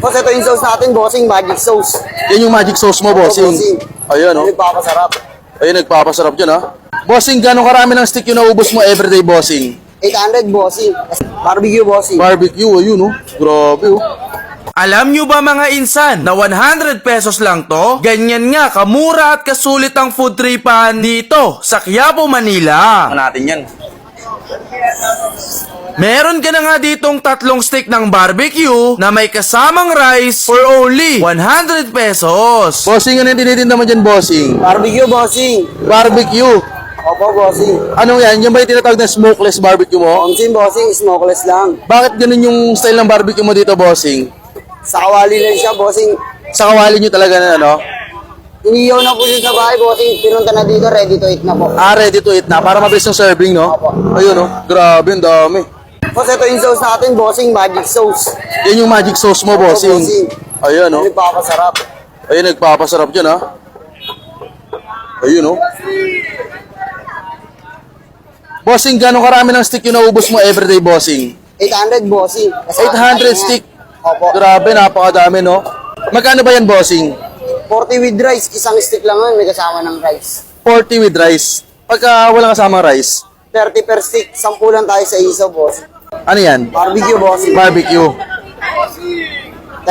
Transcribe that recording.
Boss, ito yung sauce natin, bossing, magic sauce. Yan yung magic sauce mo, bossing. Bossing. Ayan, oh. Nagpapasarap. Ayun, nagpapasarap dyan, ha. Bossing, gano'ng karami ng stick yung naubos mo everyday, bossing? 800, bossing. Barbecue, bossing. Barbecue, ayun, oh. Grabe, oh. Alam nyo ba mga insan na 100 pesos lang to? Ganyan nga kamura at kasulit ang food tripan dito sa Quiapo, Manila. Natin yan. Meron ka na nga ditong 3 stick ng barbecue na may kasamang rice for only 100 pesos. Bossing, ano yung tinitinda mo dyan, bossing? Barbecue, bossing. Barbecue. Opo, bossing. Ano yan? Yan ba yung tinatawag na smokeless barbecue mo? Omsin, bossing, smokeless lang. Bakit ganun yung style ng barbecue mo dito, bossing? Sa kawali lang siya, bossing. Sa kawali nyo talaga na, ano? Iniyaw na po siya sa bahay, bossing. Pinunta na dito, ready to eat na po. Ah, ready to eat na. Para mabilis yung serving, no? Opo. Ayun, oh. Grabe, ang dami. Boss, ito yung sauce natin, bossing, magic sauce. Yan yung magic sauce mo, bossing. bossing. Ayan, oh. Nagpapasarap. Ayun, nagpapasarap dyan, ha. Ayun, oh. Bossing, gano'ng karami ng stick yung naubos mo everyday, bossing? 800, bossing. 800 stick. Opo. Grabe, napakadami, no? Magkano ba yan, bossing? 40 with rice, isang stick lang yun, may kasama ng rice. 40 with rice. Pagka walang kasamang rice, 30 per stick, 10 lang tayo sa isaw, boss. ano yan? Barbecue, bossing. Barbecue.